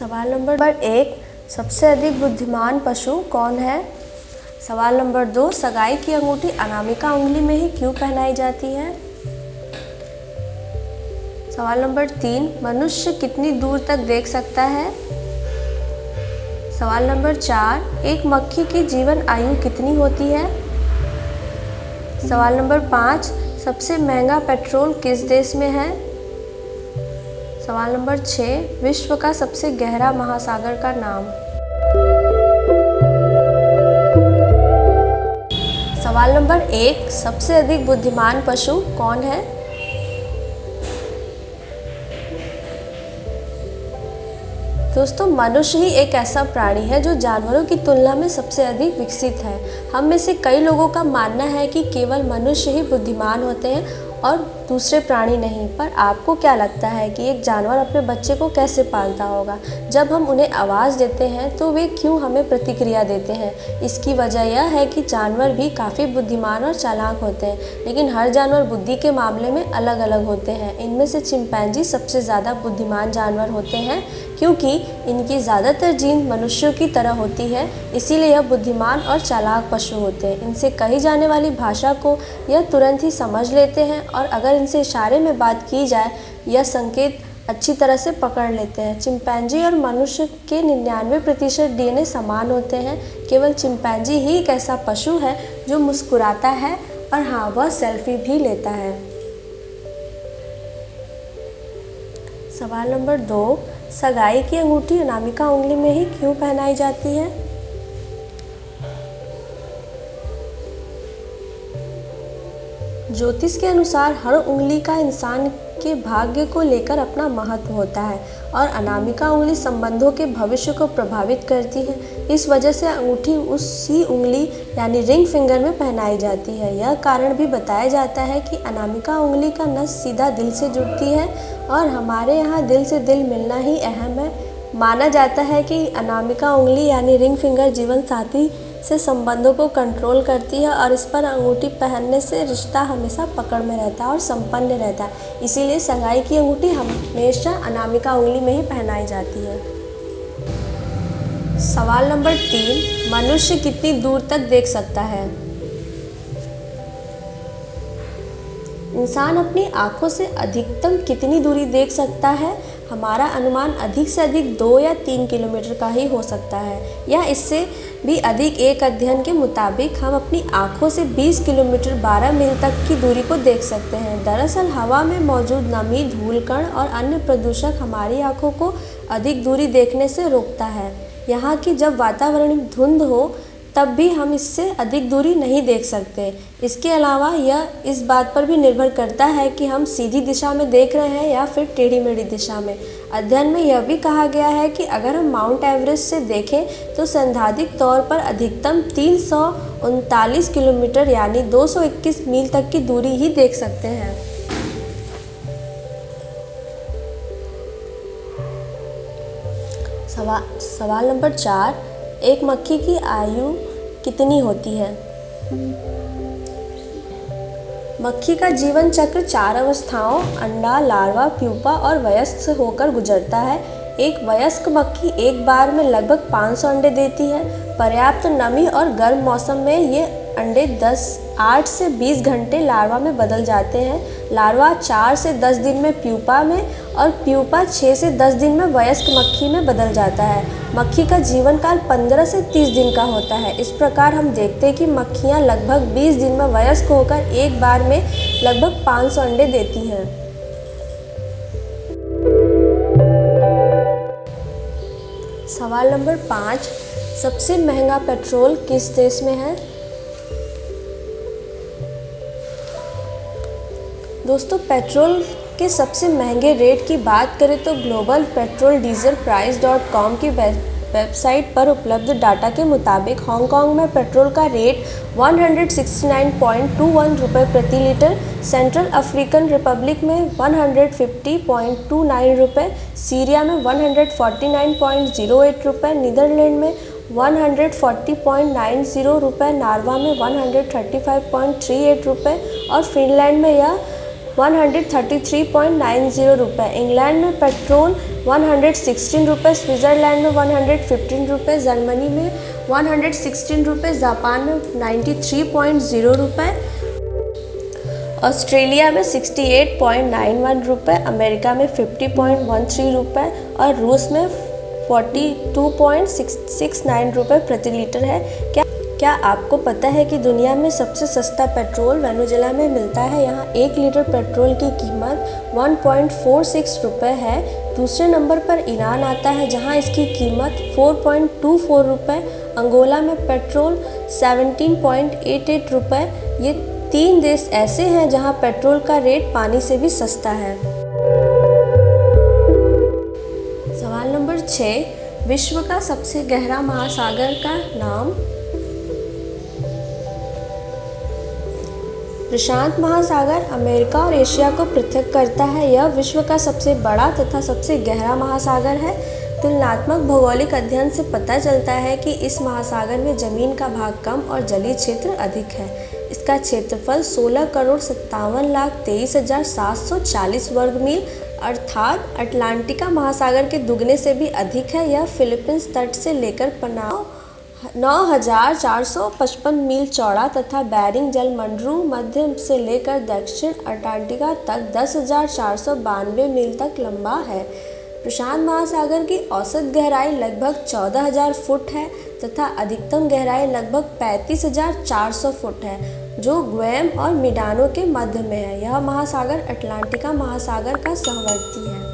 सवाल नंबर 1, सबसे अधिक बुद्धिमान पशु कौन है? सवाल नंबर 2, सगाई की अंगूठी अनामिका उंगली में ही क्यों पहनाई जाती है? सवाल नंबर 3, मनुष्य कितनी दूर तक देख सकता है? सवाल नंबर 4, एक मक्खी की जीवन आयु कितनी होती है? सवाल नंबर 5, सबसे महंगा पेट्रोल किस देश में है? सवाल नंबर 6, विश्व का सबसे गहरा महासागर का नाम। सवाल नंबर 1, सबसे अधिक बुद्धिमान पशु कौन है? दोस्तों, मनुष्य ही एक ऐसा प्राणी है जो जानवरों की तुलना में सबसे अधिक विकसित है। हम में से कई लोगों का मानना है कि केवल मनुष्य ही बुद्धिमान होते हैं और दूसरे प्राणी नहीं। पर आपको क्या लगता है कि एक जानवर अपने बच्चे को कैसे पालता होगा? जब हम उन्हें आवाज़ देते हैं तो वे क्यों हमें प्रतिक्रिया देते हैं? इसकी वजह यह है कि जानवर भी काफ़ी बुद्धिमान और चालाक होते हैं, लेकिन हर जानवर बुद्धि के मामले में अलग अलग होते हैं। इनमें से चिंपैंजी सबसे ज़्यादा बुद्धिमान जानवर होते हैं, क्योंकि इनकी ज़्यादातर जीन मनुष्यों की तरह होती है, इसीलिए यह बुद्धिमान और चालाक पशु होते हैं। इनसे कही जाने वाली भाषा को यह तुरंत ही समझ लेते हैं और अगर इनसे इशारे में बात की जाए यह संकेत अच्छी तरह से पकड़ लेते हैं। चिंपैंजी और मनुष्य के 99% DNA समान होते हैं। केवल चिंपैंजी ही एक ऐसा पशु है जो मुस्कुराता है और हाँ, वह सेल्फी भी लेता है। सवाल नंबर 2, सगाई की अंगूठी अनामिका उंगली में ही क्यों पहनाई जाती है? ज्योतिष के अनुसार हर उंगली का इंसान के भाग्य को लेकर अपना महत्व होता है और अनामिका उंगली संबंधों के भविष्य को प्रभावित करती है। इस वजह से अंगूठी उसी उंगली यानी रिंग फिंगर में पहनाई जाती है। यह कारण भी बताया जाता है कि अनामिका उंगली का नस सीधा दिल से जुड़ती है और हमारे यहाँ दिल से दिल मिलना ही अहम है। माना जाता है कि अनामिका उंगली यानी रिंग फिंगर जीवन साथी से संबंधों को कंट्रोल करती है और इस पर अंगूठी पहनने से रिश्ता हमेशा पकड़ में रहता है और संपन्न रहता है। इसीलिए सगाई की अंगूठी हमेशा अनामिका उंगली में ही पहनाई जाती है। सवाल नंबर 3, मनुष्य कितनी दूर तक देख सकता है? इंसान अपनी आँखों से अधिकतम कितनी दूरी देख सकता है? हमारा अनुमान अधिक से अधिक 2 या 3 किलोमीटर का ही हो सकता है या इससे भी अधिक। एक अध्ययन के मुताबिक हम अपनी आँखों से 20 किलोमीटर 12 मील तक की दूरी को देख सकते हैं। दरअसल हवा में मौजूद नमी, धूल कण और अन्य प्रदूषक हमारी आँखों को अधिक दूरी देखने से रोकता है। यहाँ की जब वातावरण में धुंध हो तब भी हम इससे अधिक दूरी नहीं देख सकते। इसके अलावा यह इस बात पर भी निर्भर करता है कि हम सीधी दिशा में देख रहे हैं या फिर टेढ़ी मेढ़ी दिशा में। अध्ययन में यह भी कहा गया है कि अगर हम माउंट एवरेस्ट से देखें तो सैद्धांतिक तौर पर अधिकतम 339 किलोमीटर यानी 221 मील तक की दूरी ही देख सकते हैं। सवाल नंबर 4, एक मक्खी की आयु कितनी होती है? मक्खी का जीवन चक्र 4 अवस्थाओं अंडा, लार्वा, प्यूपा और वयस्क से होकर गुजरता है। एक वयस्क मक्खी एक बार में लगभग 500 अंडे देती है। पर्याप्त नमी और गर्म मौसम में ये अंडे 8 से 20 घंटे लार्वा में बदल जाते हैं। लार्वा 4 से 10 दिन में प्यूपा में और प्यूपा 6 से 10 दिन में वयस्क मक्खी में बदल जाता है। मक्खी का जीवन काल 15 से 30 दिन का होता है। इस प्रकार हम देखते हैं कि मक्खियाँ लगभग 20 दिन में वयस्क होकर एक बार में लगभग 500 अंडे देती हैं। सवाल नंबर 5, सबसे महंगा पेट्रोल किस देश में है? दोस्तों, पेट्रोल के सबसे महंगे रेट की बात करें तो ग्लोबल पेट्रोल डीजल प्राइस.com की वेबसाइट पर उपलब्ध डाटा के मुताबिक हांगकांग में पेट्रोल का रेट 169.21 रुपये प्रति लीटर, सेंट्रल अफ्रीकन रिपब्लिक में 150.29 रुपये, सीरिया में 149.08 रुपये, नीदरलैंड में 140.90 रुपये, नॉर्वे में 135.38 रुपये और फिनलैंड में यह 133.90 रुपये। इंग्लैंड में पेट्रोल 116 रुपये, स्विट्ज़रलैंड में 115 रुपये, जर्मनी में 116 रुपये, जापान में 93.0 रुपये, ऑस्ट्रेलिया में 68.91 रुपये, अमेरिका में 50.13 रुपये और रूस में 42.69 रुपये प्रति लीटर है। क्या आपको पता है कि दुनिया में सबसे सस्ता पेट्रोल वेनेजुएला में मिलता है? यहाँ 1 लीटर पेट्रोल की कीमत 1.46 रुपये है। दूसरे नंबर पर ईरान आता है जहाँ इसकी कीमत 4.24 रुपये। अंगोला में पेट्रोल 17.88 रुपये। ये 3 देश ऐसे हैं जहाँ पेट्रोल का रेट पानी से भी सस्ता है। सवाल नंबर 6, विश्व का सबसे गहरा महासागर का नाम? प्रशांत महासागर अमेरिका और एशिया को पृथक करता है। यह विश्व का सबसे बड़ा तथा सबसे गहरा महासागर है। तुलनात्मक भौगोलिक अध्ययन से पता चलता है कि इस महासागर में जमीन का भाग कम और जलीय क्षेत्र अधिक है। इसका क्षेत्रफल 16,57,23,740 वर्ग मील अर्थात अटलांटिका महासागर के दुगने से भी अधिक है। यह फिलीपींस तट से लेकर पनामा 9,455 मील चौड़ा तथा बेरिंग जलमंडल मध्य से लेकर दक्षिण अंटार्कटिका तक 10,492 मील तक लंबा है। प्रशांत महासागर की औसत गहराई लगभग 14,000 फुट है तथा अधिकतम गहराई लगभग 35,400 फुट है, जो ग्वाम और मिंडानो के मध्य में है। यह महासागर अटलांटिका महासागर का सहवर्ती है।